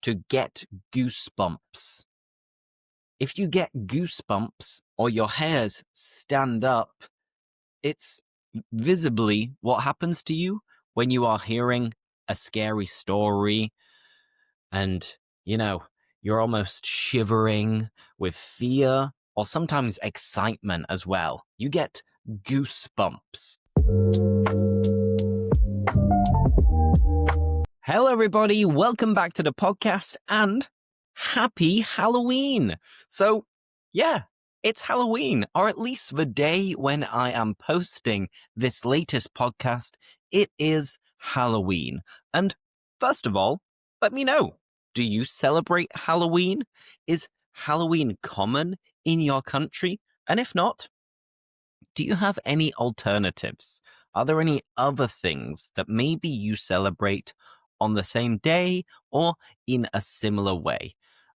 to get goosebumps. If you get goosebumps or your hairs stand up, it's visibly what happens to you when you are hearing a scary story and, you're almost shivering with fear or sometimes excitement as well. You get goosebumps. Hello, everybody. Welcome back to the podcast and happy Halloween. So, yeah, it's Halloween, or at least the day when I am posting this latest podcast, it is Halloween. And first of all, let me know, do you celebrate Halloween? Is Halloween common in your country? And if not, do you have any alternatives? Are there any other things that maybe you celebrate on the same day or in a similar way?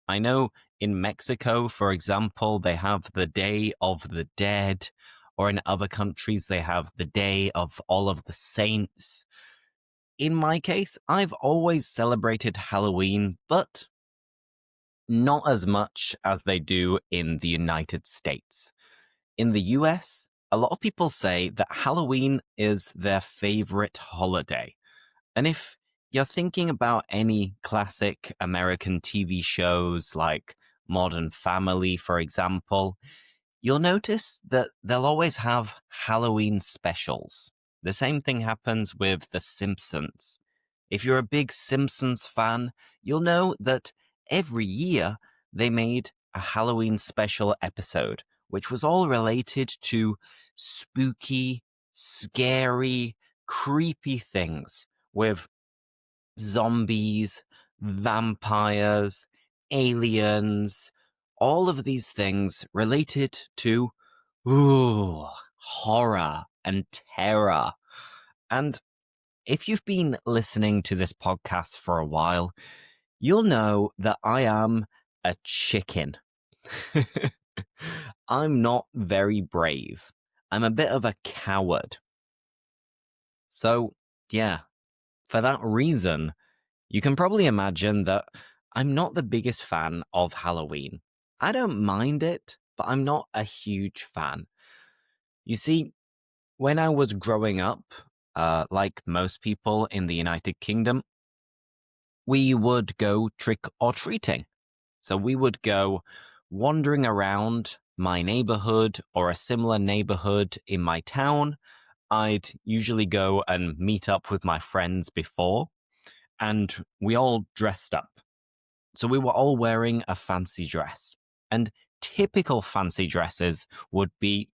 I know in Mexico, for example, they have the Day of the Dead, or in other countries, they have the Day of All of the Saints. In my case, I've always celebrated Halloween, but not as much as they do in the United States. In the US, a lot of people say that Halloween is their favorite holiday. And if you're thinking about any classic American TV shows like Modern Family, for example, you'll notice that they'll always have Halloween specials. The same thing happens with The Simpsons. If you're a big Simpsons fan, you'll know that every year they made a Halloween special episode, which was all related to spooky, scary, creepy things with zombies, vampires, aliens, all of these things related to horror and terror. And if you've been listening to this podcast for a while, you'll know that I am a chicken. I'm not very brave. I'm a bit of a coward. So, yeah, for that reason, you can probably imagine that I'm not the biggest fan of Halloween. I don't mind it, but I'm not a huge fan. You see, when I was growing up, like most people in the United Kingdom, we would go trick or treating. So we would go wandering around my neighborhood or a similar neighborhood in my town. I'd usually go and meet up with my friends before, and we all dressed up. So we were all wearing a fancy dress. And typical fancy dresses would be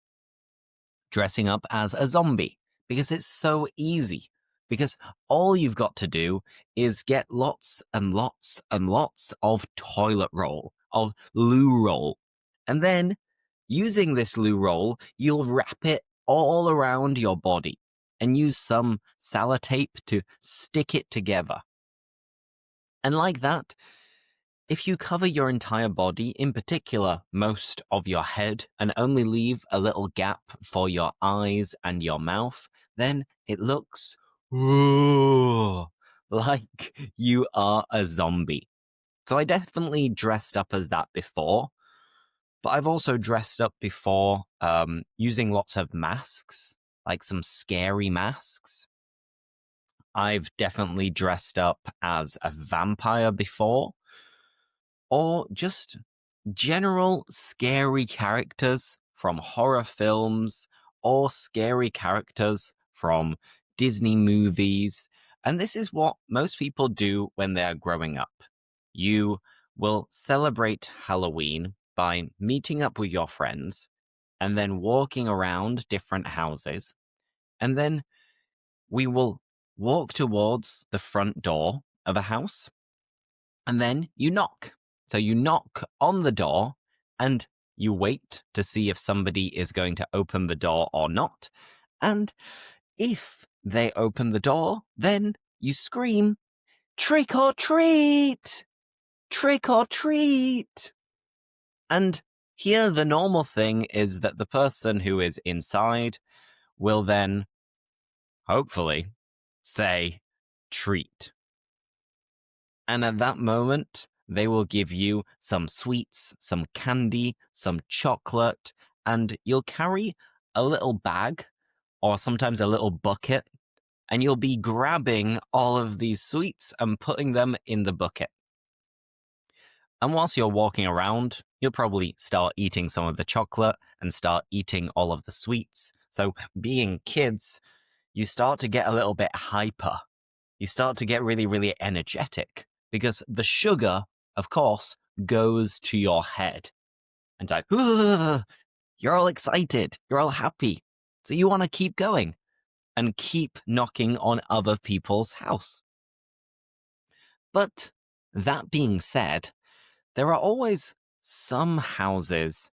dressing up as a zombie, because it's so easy. Because all you've got to do is get lots and lots and lots of toilet roll, of loo roll. And then, using this loo roll, you'll wrap it all around your body and use some sellotape to stick it together. And like that, if you cover your entire body, in particular most of your head, and only leave a little gap for your eyes and your mouth, then it looks like you are a zombie. So I definitely dressed up as that before, but I've also dressed up before using lots of masks, like some scary masks. I've definitely dressed up as a vampire before, or just general scary characters from horror films or scary characters from Disney movies. And this is what most people do when they're growing up. You will celebrate Halloween by meeting up with your friends and then walking around different houses. And then we will walk towards the front door of a house, and then you knock. So you knock on the door and you wait to see if somebody is going to open the door or not. And if they open the door, then you scream, "Trick or treat! Trick or treat!" And here the normal thing is that the person who is inside will then, hopefully, say, "treat." And at that moment, they will give you some sweets, some candy, some chocolate, and you'll carry a little bag or sometimes a little bucket, and you'll be grabbing all of these sweets and putting them in the bucket. And whilst you're walking around, you'll probably start eating some of the chocolate and start eating all of the sweets. So, being kids, you start to get a little bit hyper. You start to get really, really energetic because the sugar, of course, goes to your head. And like, you're all excited, you're all happy. So you want to keep going and keep knocking on other people's house. But that being said, there are always some houses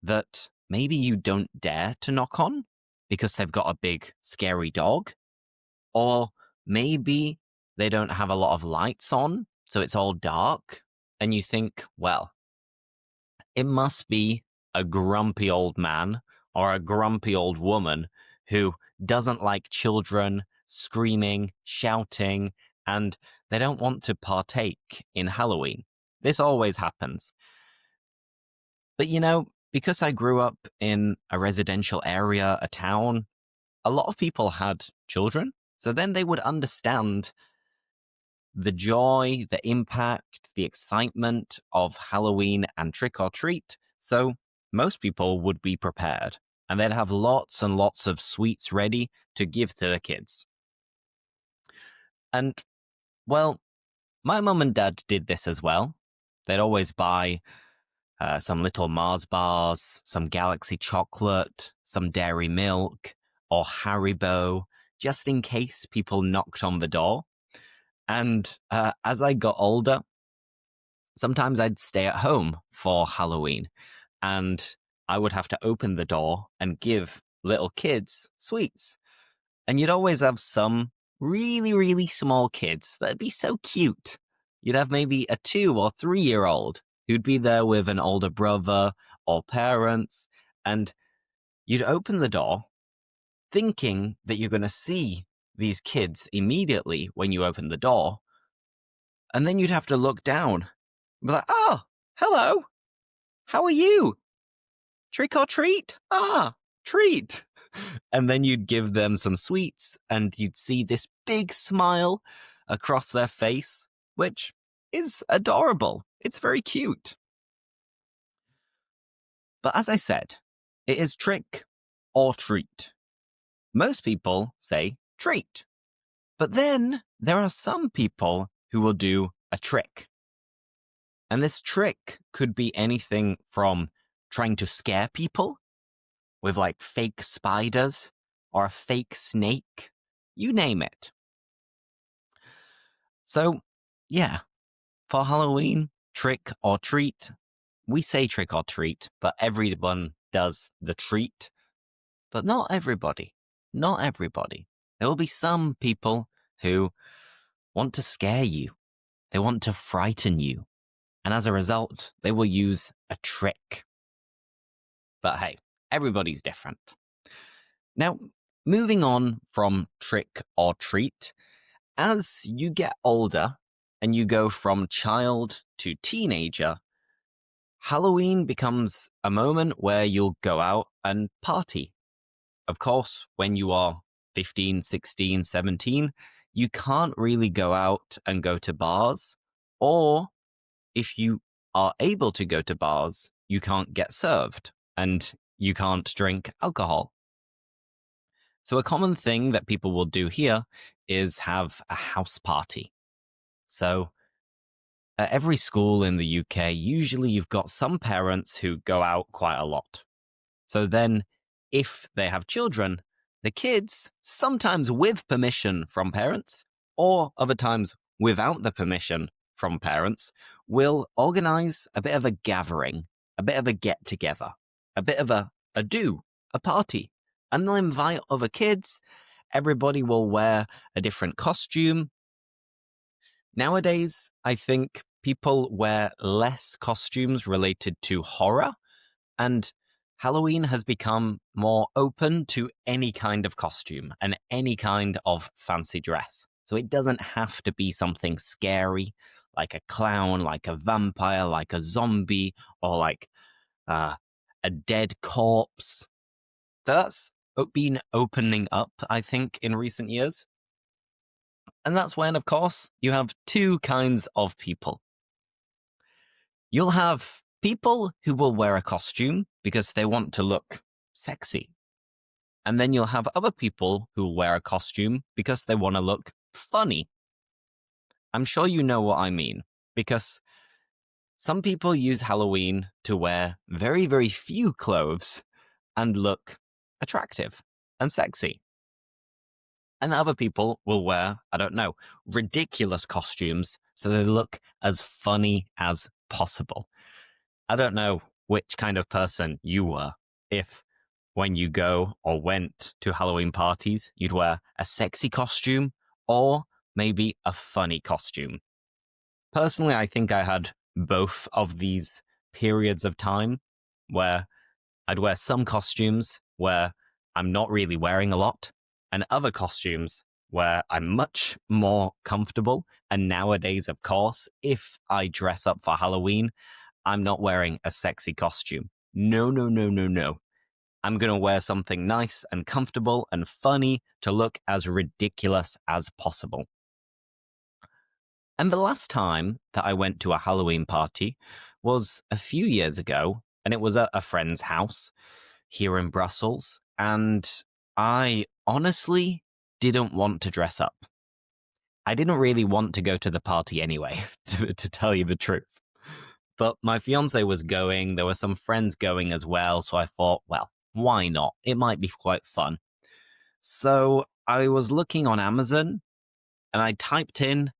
that maybe you don't dare to knock on because they've got a big, scary dog. Or maybe they don't have a lot of lights on, so it's all dark. And you think, well, it must be a grumpy old man or a grumpy old woman who doesn't like children screaming, shouting, and they don't want to partake in Halloween. This always happens. But because I grew up in a residential area, a town, a lot of people had children. So then they would understand the joy, the impact, the excitement of Halloween and trick or treat. So most people would be prepared and they'd have lots and lots of sweets ready to give to the kids. And, well, my mum and dad did this as well. They'd always buy some little Mars bars, some Galaxy chocolate, some dairy milk, or Haribo, just in case people knocked on the door. And as I got older, sometimes I'd stay at home for Halloween, and I would have to open the door and give little kids sweets. And you'd always have some really, really small kids that'd be so cute. You'd have maybe a 2 or 3-year-old who'd be there with an older brother or parents, and you'd open the door thinking that you're going to see these kids immediately when you open the door. And then you'd have to look down and be like, oh, hello. How are you? Trick or treat? Ah, treat. And then you'd give them some sweets and you'd see this big smile across their face, which is adorable. It's very cute. But as I said, it is trick or treat. Most people say treat. But then there are some people who will do a trick. And this trick could be anything from trying to scare people with like fake spiders or a fake snake, you name it. So, yeah, for Halloween, trick or treat, we say trick or treat, but everyone does the treat. But not everybody. Not everybody. There will be some people who want to scare you. They want to frighten you. And as a result, they will use a trick. But hey, everybody's different. Now, moving on from trick or treat, as you get older and you go from child to teenager, Halloween becomes a moment where you'll go out and party. Of course, when you are 15, 16, 17, you can't really go out and go to bars, or if you are able to go to bars, you can't get served and you can't drink alcohol. So a common thing that people will do here is have a house party. So at every school in the UK, usually you've got some parents who go out quite a lot. So then if they have children, the kids, sometimes with permission from parents, or other times without the permission from parents, will organize a bit of a gathering, a bit of a get together, a bit of a party. And they'll invite other kids. Everybody will wear a different costume. Nowadays, I think people wear less costumes related to horror, and Halloween has become more open to any kind of costume and any kind of fancy dress. So it doesn't have to be something scary like a clown, like a vampire, like a zombie, or like a dead corpse. So that's been opening up, I think, in recent years. And that's when, of course, you have two kinds of people. You'll have people who will wear a costume because they want to look sexy. And then you'll have other people who will wear a costume because they want to look funny. I'm sure you know what I mean, because some people use Halloween to wear very, very few clothes and look attractive and sexy. And other people will wear, I don't know, ridiculous costumes so they look as funny as possible. I don't know which kind of person you were. If when you go or went to Halloween parties, you'd wear a sexy costume or maybe a funny costume. Personally, I think I had both of these periods of time where I'd wear some costumes where I'm not really wearing a lot, and other costumes where I'm much more comfortable. And nowadays, of course, if I dress up for Halloween, I'm not wearing a sexy costume. No, no, no, no, no. I'm going to wear something nice and comfortable and funny to look as ridiculous as possible. And the last time that I went to a Halloween party was a few years ago, and it was at a friend's house here in Brussels, and I honestly didn't want to dress up. I didn't really want to go to the party anyway, to tell you the truth. But my fiance was going, there were some friends going as well, so I thought, well, why not? It might be quite fun. So I was looking on Amazon, and I typed in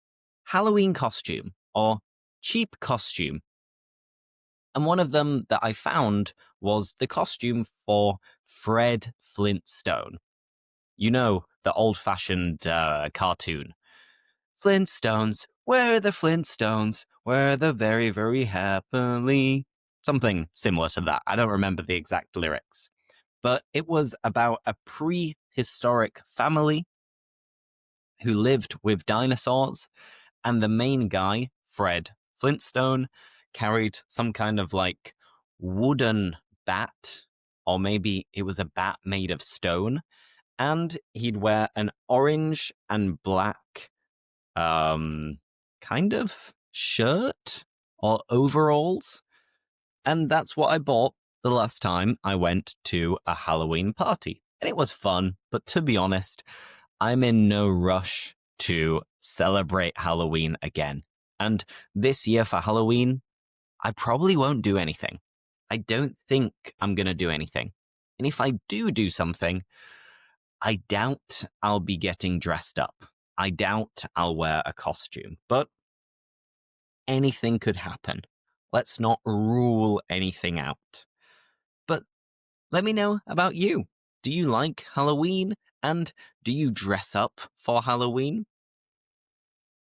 Halloween costume or cheap costume. And one of them that I found was the costume for Fred Flintstone. You know, the old-fashioned cartoon. Flintstones, where are the Flintstones? Where the very, very happily. Something similar to that. I don't remember the exact lyrics. But it was about a prehistoric family who lived with dinosaurs, and the main guy, Fred Flintstone, carried some kind of like wooden bat, or maybe it was a bat made of stone, and he'd wear an orange and black kind of shirt or overalls. And that's what I bought the last time I went to a Halloween party. And it was fun, but to be honest, I'm in no rush to celebrate Halloween again. And this year for Halloween, I probably won't do anything. I don't think I'm going to do anything. And if I do something, I doubt I'll be getting dressed up. I doubt I'll wear a costume. But anything could happen. Let's not rule anything out. But let me know about you. Do you like Halloween? And do you dress up for Halloween?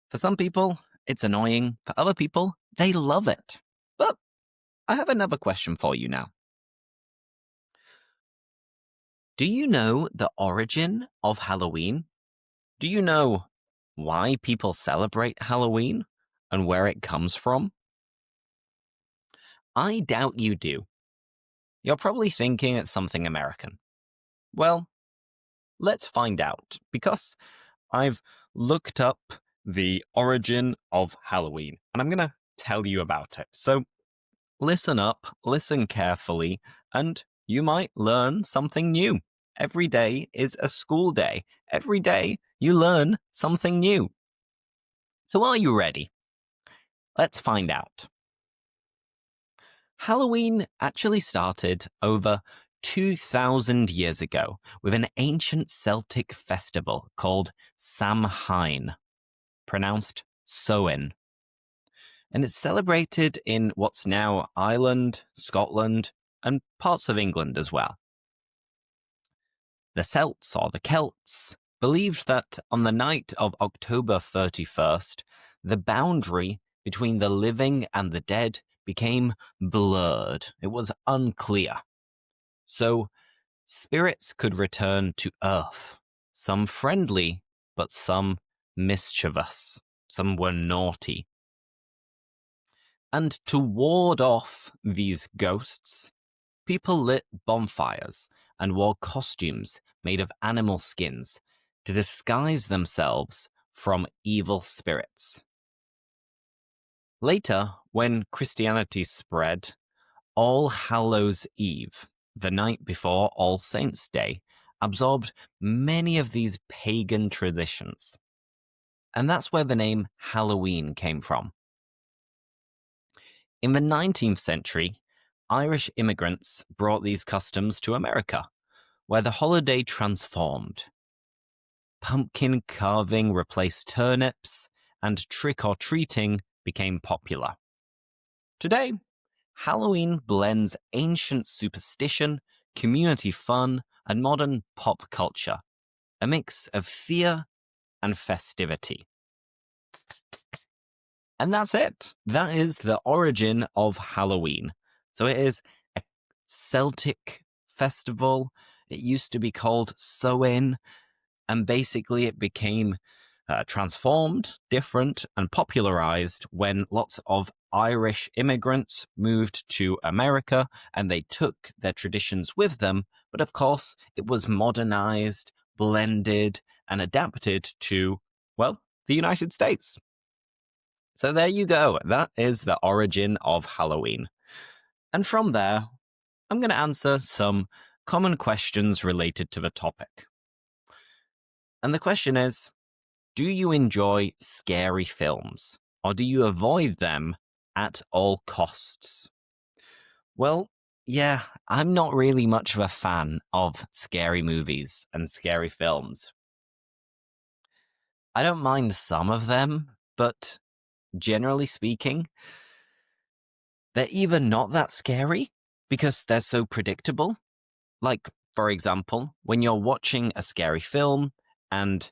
For some people, it's annoying. For other people, they love it. But I have another question for you now. Do you know the origin of Halloween? Do you know why people celebrate Halloween and where it comes from? I doubt you do. You're probably thinking it's something American. Well, let's find out, because I've looked up the origin of Halloween, and I'm going to tell you about it. So listen up, listen carefully, and you might learn something new. Every day is a school day. Every day you learn something new. So are you ready? Let's find out. Halloween actually started over 2,000 years ago with an ancient Celtic festival called Samhain, pronounced Samhain. And it's celebrated in what's now Ireland, Scotland, and parts of England as well. The Celts, or the Celts, believed that on the night of October 31st, the boundary between the living and the dead became blurred. It was unclear. So spirits could return to Earth, some friendly, but some mischievous. Some were naughty. And to ward off these ghosts, people lit bonfires and wore costumes made of animal skins to disguise themselves from evil spirits. Later, when Christianity spread, All Hallows Eve, the night before All Saints' Day, absorbed many of these pagan traditions. And that's where the name Halloween came from. In the 19th century, Irish immigrants brought these customs to America, where the holiday transformed. Pumpkin carving replaced turnips, and trick-or-treating became popular. Today, Halloween blends ancient superstition, community fun, and modern pop culture, a mix of fear and festivity. And that's it. That is the origin of Halloween. So it is a Celtic festival. It used to be called Samhain, and basically it became transformed, different, and popularized when lots of Irish immigrants moved to America and they took their traditions with them. But of course, it was modernized, blended, and adapted to, well, the United States. So there you go. That is the origin of Halloween. And from there, I'm going to answer some common questions related to the topic. And the question is, do you enjoy scary films, or do you avoid them at all costs? Well, yeah, I'm not really much of a fan of scary movies and scary films. I don't mind some of them, but generally speaking, they're either not that scary because they're so predictable. Like, for example, when you're watching a scary film and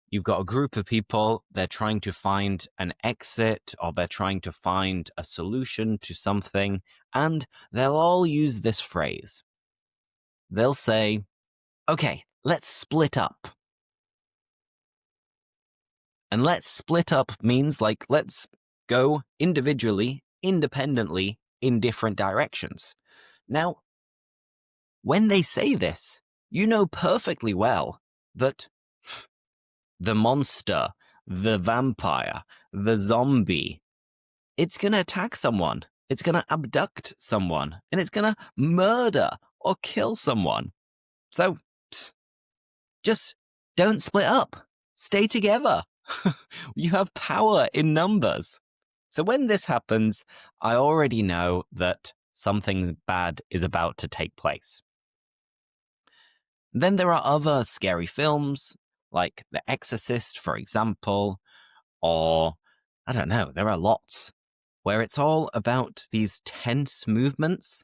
you've got a group of people, they're trying to find an exit or they're trying to find a solution to something, and they'll all use this phrase. They'll say, okay, let's split up. And let's split up means like, let's go individually, independently, in different directions. Now, when they say this, you know perfectly well that the monster, the vampire, the zombie, it's going to attack someone. It's going to abduct someone. And it's going to murder or kill someone. So, just don't split up. Stay together. You have power in numbers. So when this happens, I already know that something bad is about to take place. Then there are other scary films, like The Exorcist, for example, or I don't know, there are lots, where it's all about these tense movements,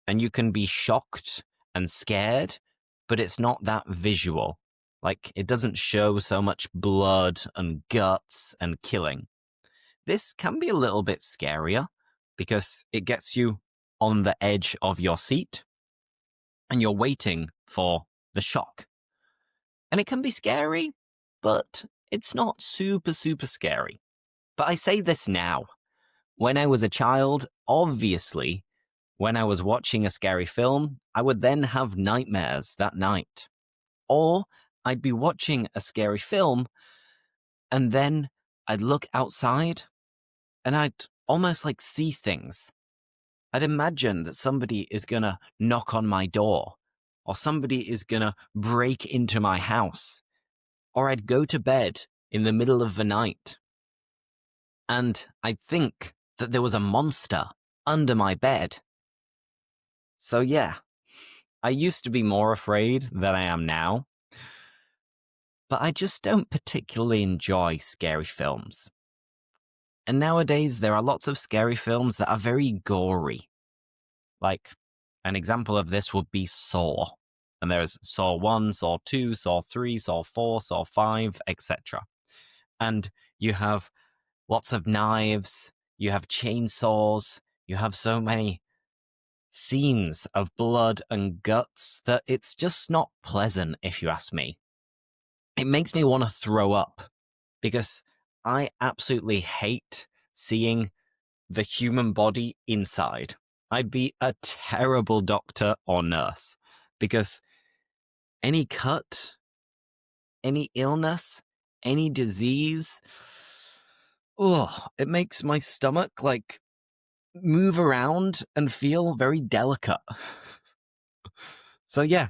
and you can be shocked and scared, but it's not that visual. Like, it doesn't show so much blood and guts and killing. This can be a little bit scarier because it gets you on the edge of your seat and you're waiting for the shock. And it can be scary, but it's not super, super scary. But I say this now. When I was a child, obviously, when I was watching a scary film, I would then have nightmares that night. Or I'd be watching a scary film and then I'd look outside and I'd almost like see things. I'd imagine that somebody is going to knock on my door, or somebody is going to break into my house, or I'd go to bed in the middle of the night and I'd think that there was a monster under my bed. So yeah, I used to be more afraid than I am now, but I just don't particularly enjoy scary films. And nowadays, there are lots of scary films that are very gory. Like, an example of this would be Saw. And there's Saw 1, Saw 2, Saw 3, Saw 4, Saw 5, etc. And you have lots of knives, you have chainsaws, you have so many scenes of blood and guts that it's just not pleasant, if you ask me. It makes me want to throw up because I absolutely hate seeing the human body inside. I'd be a terrible doctor or nurse because any cut, any illness, any disease, oh, it makes my stomach like move around and feel very delicate. So yeah,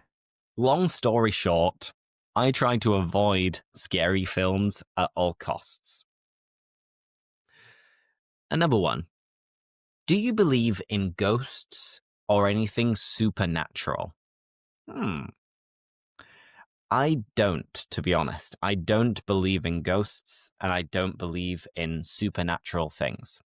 long story short, I try to avoid scary films at all costs. Another one. Do you believe in ghosts or anything supernatural? I don't, to be honest. I don't believe in ghosts and I don't believe in supernatural things.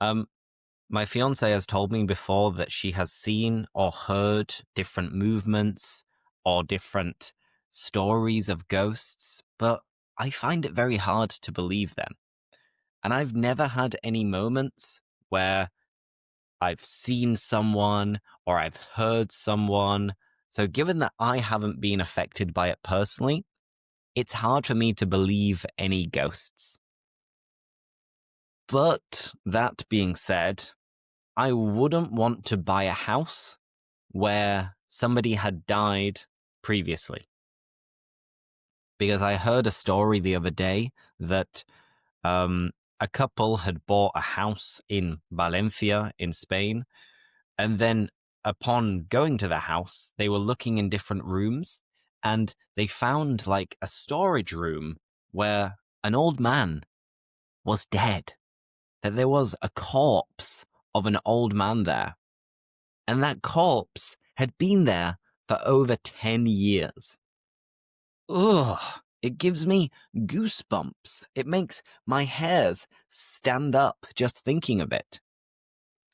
My fiance has told me before that she has seen or heard different movements or different stories of ghosts, but I find it very hard to believe them. And I've never had any moments where I've seen someone or I've heard someone. So, given that I haven't been affected by it personally, it's hard for me to believe any ghosts. But that being said, I wouldn't want to buy a house where somebody had died previously. Because I heard a story the other day that a couple had bought a house in Valencia in Spain, and then upon going to the house, they were looking in different rooms, and they found like a storage room where an old man was dead, that there was a corpse of an old man there. And that corpse had been there for over 10 years. Ugh, it gives me goosebumps. It makes my hairs stand up just thinking of it.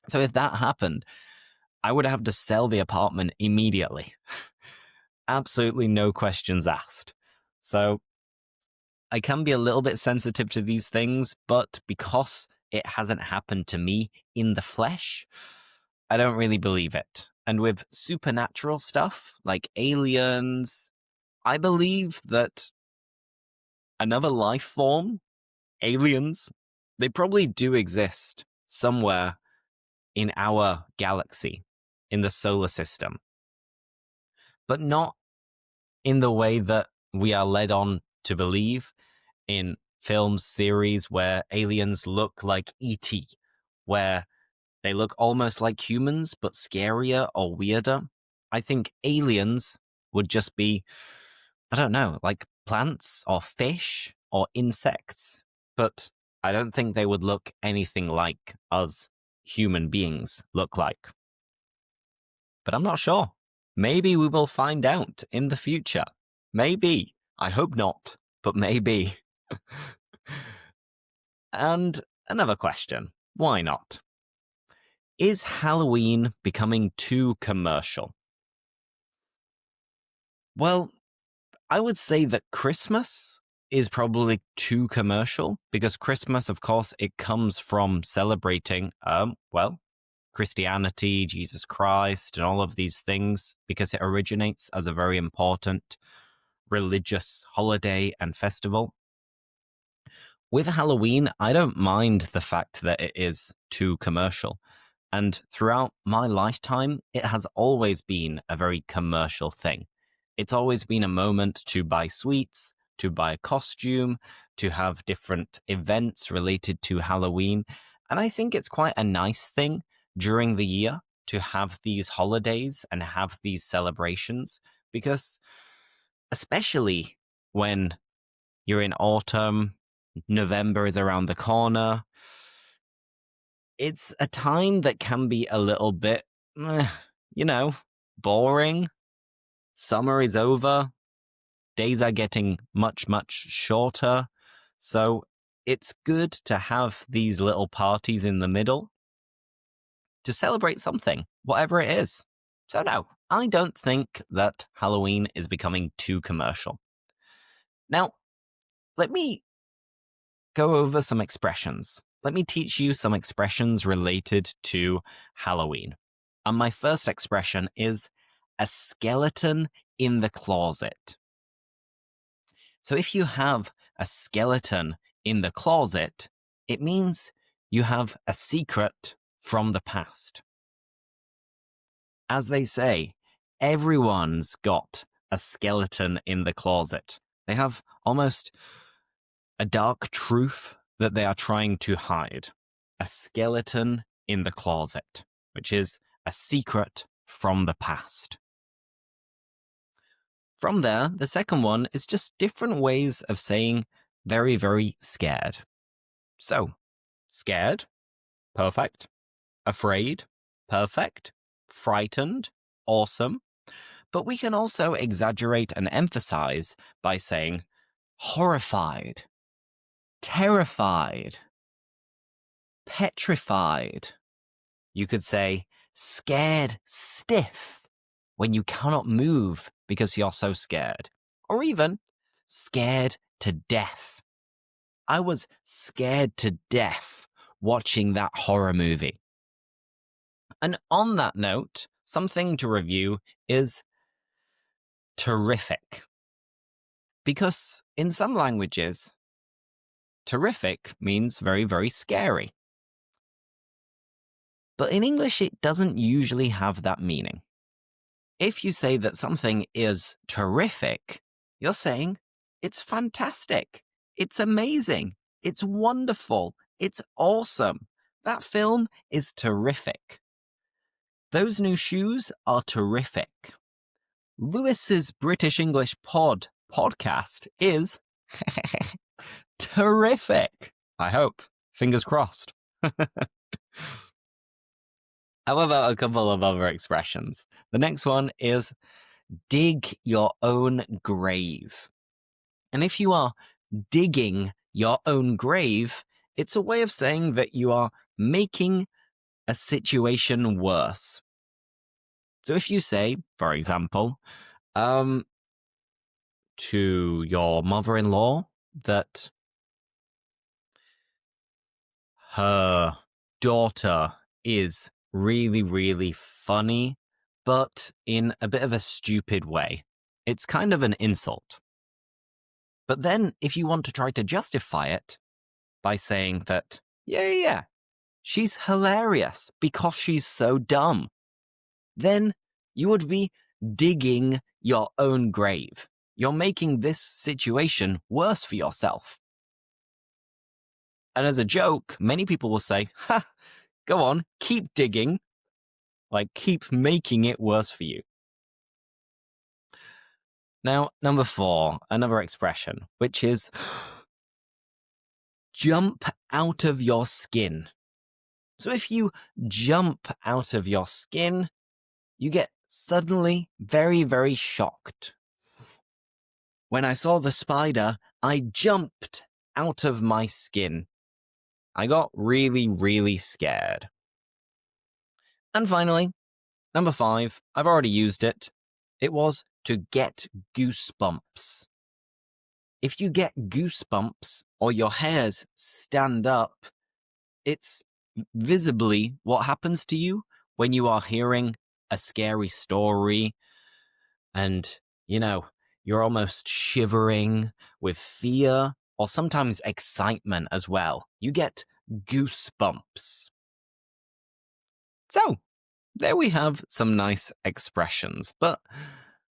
So if that happened, I would have to sell the apartment immediately. Absolutely no questions asked. So I can be a little bit sensitive to these things, but because it hasn't happened to me in the flesh, I don't really believe it. And with supernatural stuff like aliens, I believe that another life form, aliens, they probably do exist somewhere in our galaxy, in the solar system, but not in the way that we are led on to believe in films, series where aliens look like E.T., where they look almost like humans, but scarier or weirder. I think aliens would just be, I don't know, like plants or fish or insects, but I don't think they would look anything like us human beings look like. But I'm not sure. Maybe we will find out in the future. Maybe. I hope not, but maybe. And another question. Why not? Is Halloween becoming too commercial? Well, I would say that Christmas is probably too commercial because Christmas, of course, it comes from celebrating, Christianity, Jesus Christ, and all of these things because it originates as a very important religious holiday and festival. With Halloween, I don't mind the fact that it is too commercial. And throughout my lifetime, it has always been a very commercial thing. It's always been a moment to buy sweets, to buy a costume, to have different events related to Halloween. And I think it's quite a nice thing during the year to have these holidays and have these celebrations because especially when you're in autumn, November is around the corner. It's a time that can be a little bit, boring. Summer is over. Days are getting much, much shorter. So it's good to have these little parties in the middle to celebrate something, whatever it is. So no, I don't think that Halloween is becoming too commercial. Now, let me go over some expressions. Let me teach you some expressions related to Halloween. And my first expression is a skeleton in the closet. So if you have a skeleton in the closet, it means you have a secret from the past. As they say, everyone's got a skeleton in the closet. They have almost a dark truth that they are trying to hide. A skeleton in the closet, which is a secret from the past. From there, the second one is just different ways of saying very, very scared. So, scared, perfect. Afraid, perfect. Frightened, awesome. But we can also exaggerate and emphasize by saying horrified, terrified, petrified. You could say scared stiff when you cannot move because you're so scared. Or even scared to death. I was scared to death watching that horror movie. And on that note, something to review is terrific. Because in some languages, terrific means very, very scary. But in English, it doesn't usually have that meaning. If you say that something is terrific, you're saying it's fantastic, it's amazing, it's wonderful, it's awesome. That film is terrific. Those new shoes are terrific. Lewis's British English podcast is terrific. I hope. Fingers crossed. How about a couple of other expressions? The next one is dig your own grave. And if you are digging your own grave, it's a way of saying that you are making a situation worse. So if you say, for example, to your mother-in-law that her daughter is really, really funny, but in a bit of a stupid way. It's kind of an insult. But then if you want to try to justify it by saying that, yeah, she's hilarious because she's so dumb, then you would be digging your own grave. You're making this situation worse for yourself. And as a joke, many people will say, ha, go on, keep digging. Like, keep making it worse for you. Now, number 4, another expression, which is jump out of your skin. So if you jump out of your skin, you get suddenly very, very shocked. When I saw the spider, I jumped out of my skin. I got really, really scared. And finally, number 5, I've already used it. It was to get goosebumps. If you get goosebumps or your hairs stand up, it's visibly what happens to you when you are hearing a scary story and, you're almost shivering with fear or sometimes excitement as well. You get goosebumps. So, there we have some nice expressions. But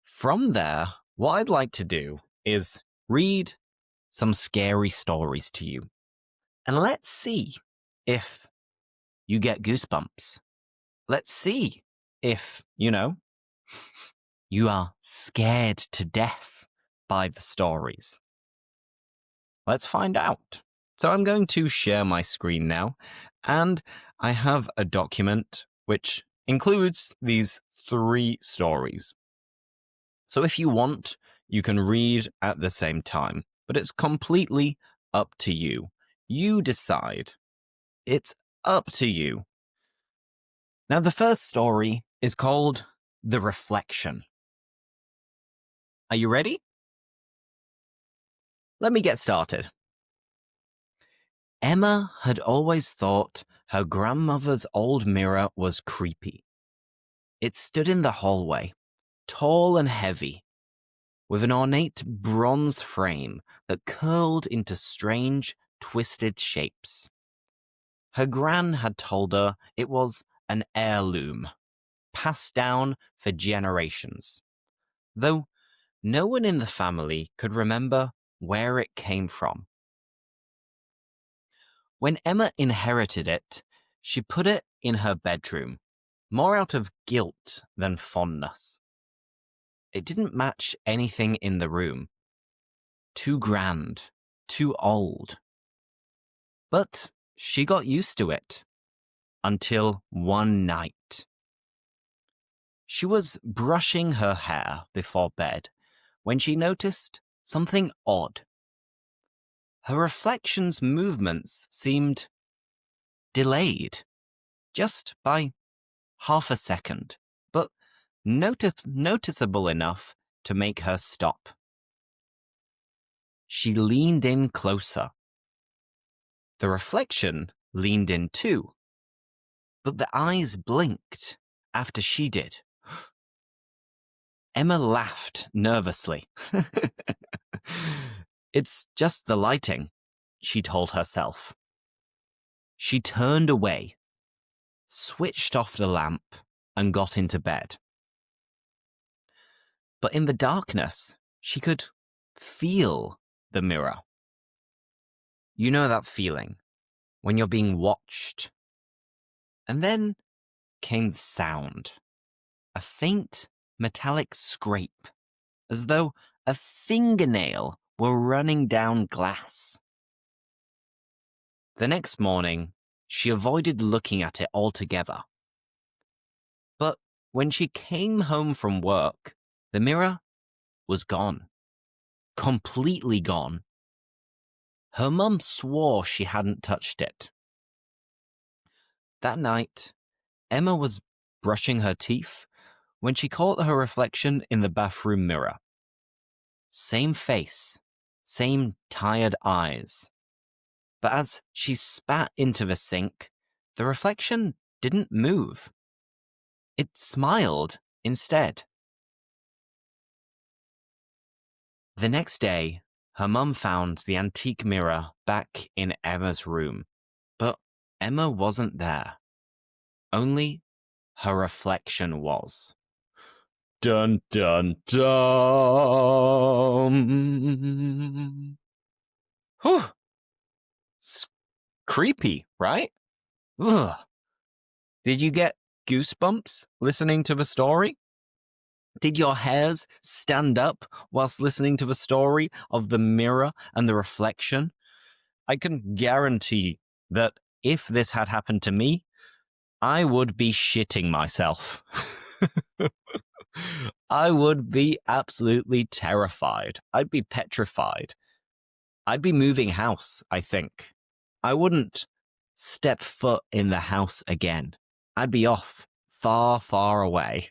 from there, what I'd like to do is read some scary stories to you. And let's see if you get goosebumps. Let's see if, you are scared to death by the stories. Let's find out. So I'm going to share my screen now, and I have a document which includes these 3 stories. So if you want, you can read at the same time, but it's completely up to you. You decide. It's up to you. Now, the first story is called The Reflection. Are you ready? Let me get started. Emma had always thought her grandmother's old mirror was creepy. It stood in the hallway, tall and heavy, with an ornate bronze frame that curled into strange, twisted shapes. Her gran had told her it was an heirloom, passed down for generations, though no one in the family could remember where it came from. When Emma inherited it, she put it in her bedroom, more out of guilt than fondness. It didn't match anything in the room. Too grand, too old. But she got used to it. Until one night. She was brushing her hair before bed when she noticed something odd. Her reflection's movements seemed delayed, just by half a second, but noticeable enough to make her stop. She leaned in closer. The reflection leaned in too, but the eyes blinked after she did. Emma laughed nervously. It's just the lighting, she told herself. She turned away, switched off the lamp, and got into bed. But in the darkness, she could feel the mirror. You know that feeling when you're being watched. And then came the sound, a faint metallic scrape, as though a fingernail were running down glass. The next morning, she avoided looking at it altogether. But when she came home from work, the mirror was gone. Completely gone. Her mum swore she hadn't touched it. That night, Emma was brushing her teeth when she caught her reflection in the bathroom mirror. Same face, same tired eyes. But as she spat into the sink, the reflection didn't move. It smiled instead. The next day, her mum found the antique mirror back in Emma's room, but Emma wasn't there. Only her reflection was. Dun dun dun! Whew! It's creepy, right? Ugh. Did you get goosebumps listening to the story? Did your hairs stand up whilst listening to the story of the mirror and the reflection? I can guarantee that if this had happened to me, I would be shitting myself. I would be absolutely terrified. I'd be petrified. I'd be moving house, I think. I wouldn't step foot in the house again. I'd be off, far, far away.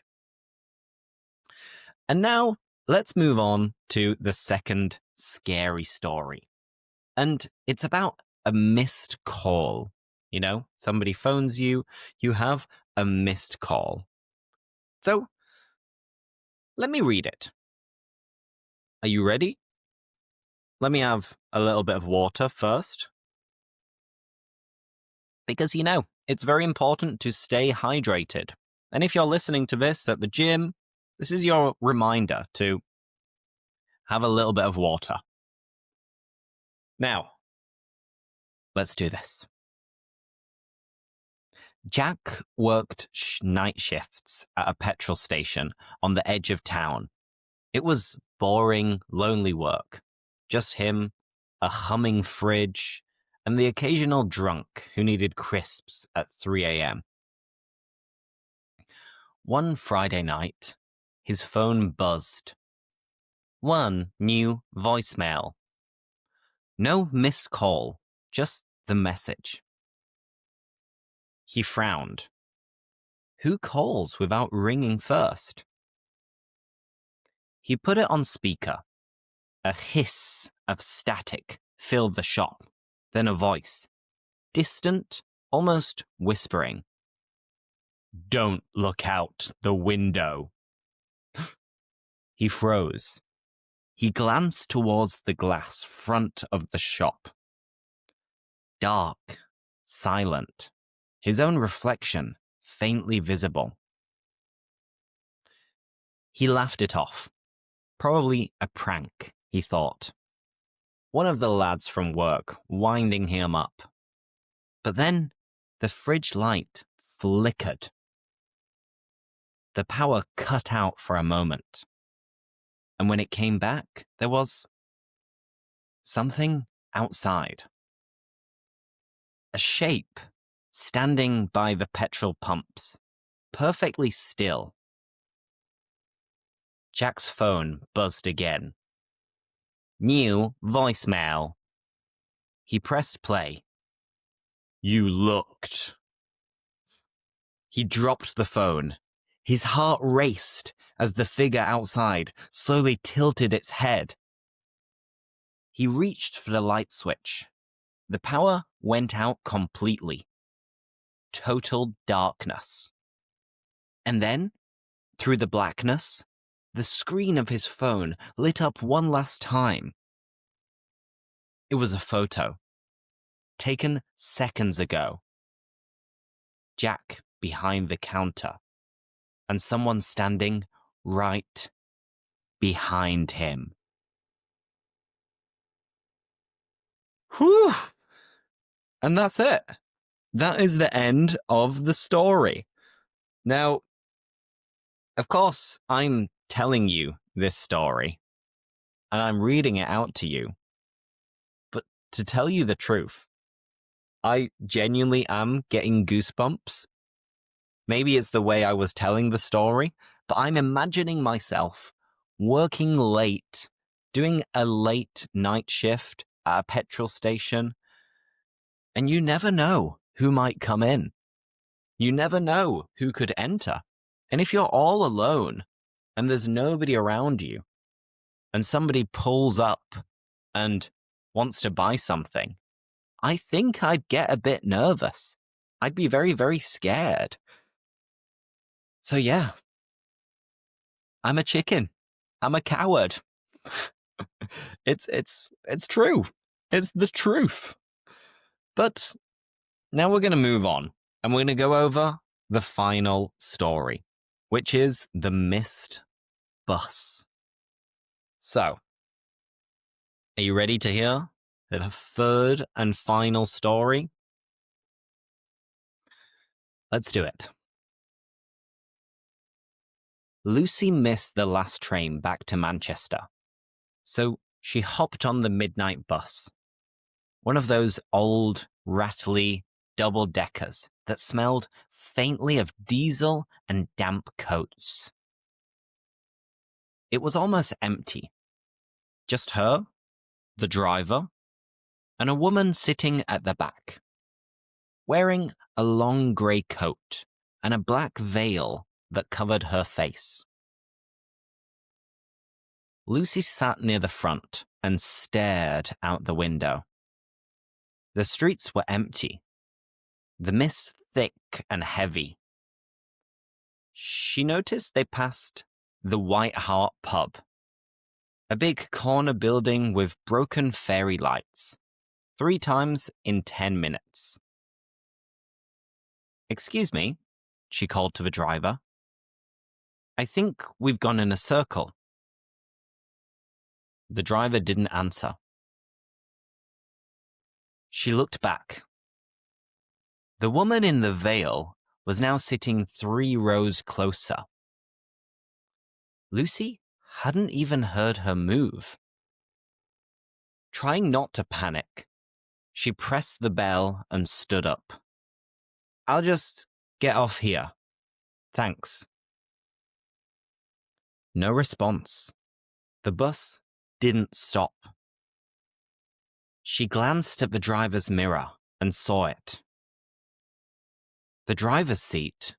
And now, let's move on to the second scary story. And it's about a missed call. You know, somebody phones you, you have a missed call. So, let me read it. Are you ready? Let me have a little bit of water first. Because, you know, it's very important to stay hydrated. And if you're listening to this at the gym, this is your reminder to have a little bit of water. Now, let's do this. Jack worked night shifts at a petrol station on the edge of town. It was boring, lonely work. Just him, a humming fridge, and the occasional drunk who needed crisps at 3 a.m. One Friday night, his phone buzzed. One new voicemail. No missed call, just the message. He frowned. Who calls without ringing first? He put it on speaker. A hiss of static filled the shop, then a voice, distant, almost whispering. Don't look out the window. He froze. He glanced towards the glass front of the shop. Dark, silent, his own reflection faintly visible. He laughed it off. Probably a prank, he thought. One of the lads from work winding him up. But then the fridge light flickered. The power cut out for a moment. And when it came back, there was something outside. A shape standing by the petrol pumps, perfectly still. Jack's phone buzzed again. New voicemail. He pressed play. You looked. He dropped the phone. His heart raced as the figure outside slowly tilted its head. He reached for the light switch. The power went out completely. Total darkness. And then, through the blackness, the screen of his phone lit up one last time. It was a photo, taken seconds ago. Jack behind the counter, and someone standing right behind him. Whew! And that's it. That is the end of the story. Now, of course, I'm telling you this story, and I'm reading it out to you. But to tell you the truth, I genuinely am getting goosebumps. Maybe it's the way I was telling the story, but I'm imagining myself working late, doing a late night shift at a petrol station, and you never know who might come in. You never know who could enter. And if you're all alone and there's nobody around you, and somebody pulls up and wants to buy something, I think I'd get a bit nervous. I'd be very, very scared. So yeah, I'm a chicken. I'm a coward. It's true. It's the truth. But now we're going to move on, and we're going to go over the final story, which is the missed bus. So, are you ready to hear the third and final story? Let's do it. Lucy missed the last train back to Manchester, so she hopped on the midnight bus. One of those old, rattly double-deckers that smelled faintly of diesel and damp coats. It was almost empty. Just her, the driver, and a woman sitting at the back, wearing a long grey coat and a black veil that covered her face. Lucy sat near the front and stared out the window. The streets were empty, the mist thick and heavy. She noticed they passed the White Hart pub, a big corner building with broken fairy lights, 3 times in 10 minutes. Excuse me, she called to the driver. I think we've gone in a circle. The driver didn't answer. She looked back. The woman in the veil was now sitting 3 rows closer. Lucy hadn't even heard her move. Trying not to panic, she pressed the bell and stood up. I'll just get off here. Thanks. No response. The bus didn't stop. She glanced at the driver's mirror and saw it. The driver's seat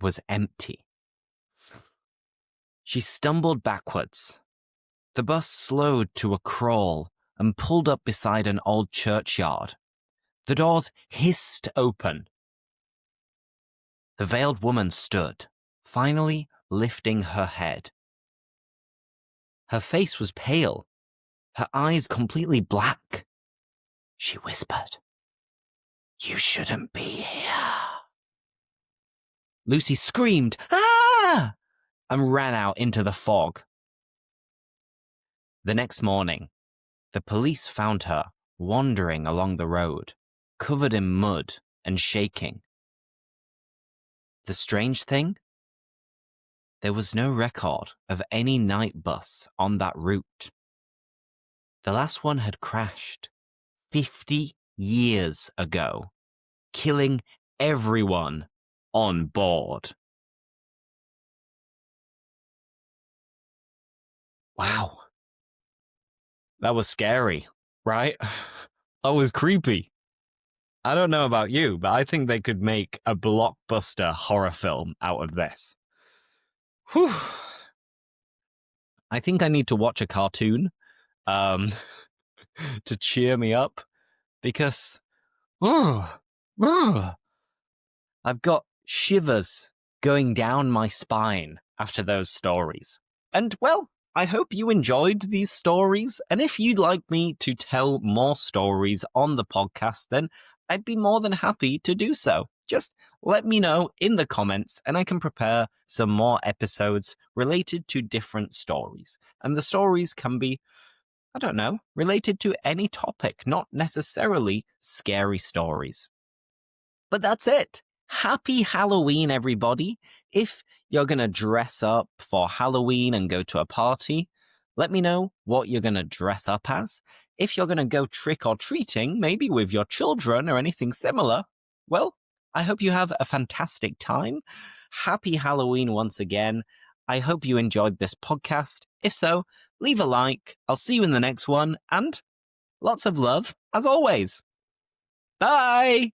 was empty. She stumbled backwards. The bus slowed to a crawl and pulled up beside an old churchyard. The doors hissed open. The veiled woman stood, finally lifting her head. Her face was pale, her eyes completely black. She whispered, You shouldn't be here. Lucy screamed, "Ah!" and ran out into the fog. The next morning, the police found her wandering along the road, covered in mud and shaking. The strange thing? There was no record of any night bus on that route. The last one had crashed 50 years ago, killing everyone on board. Wow. That was scary, right? That was creepy. I don't know about you, but I think they could make a blockbuster horror film out of this. Whew. I think I need to watch a cartoon to cheer me up because I've got shivers going down my spine after those stories. And well, I hope you enjoyed these stories. And if you'd like me to tell more stories on the podcast, then I'd be more than happy to do so. Just let me know in the comments and I can prepare some more episodes related to different stories. And the stories can be, I don't know, related to any topic, not necessarily scary stories. But that's it. Happy Halloween, everybody. If you're going to dress up for Halloween and go to a party, let me know what you're going to dress up as. If you're going to go trick-or-treating, maybe with your children or anything similar, well, I hope you have a fantastic time. Happy Halloween once again. I hope you enjoyed this podcast. If so, leave a like. I'll see you in the next one, and lots of love, as always. Bye!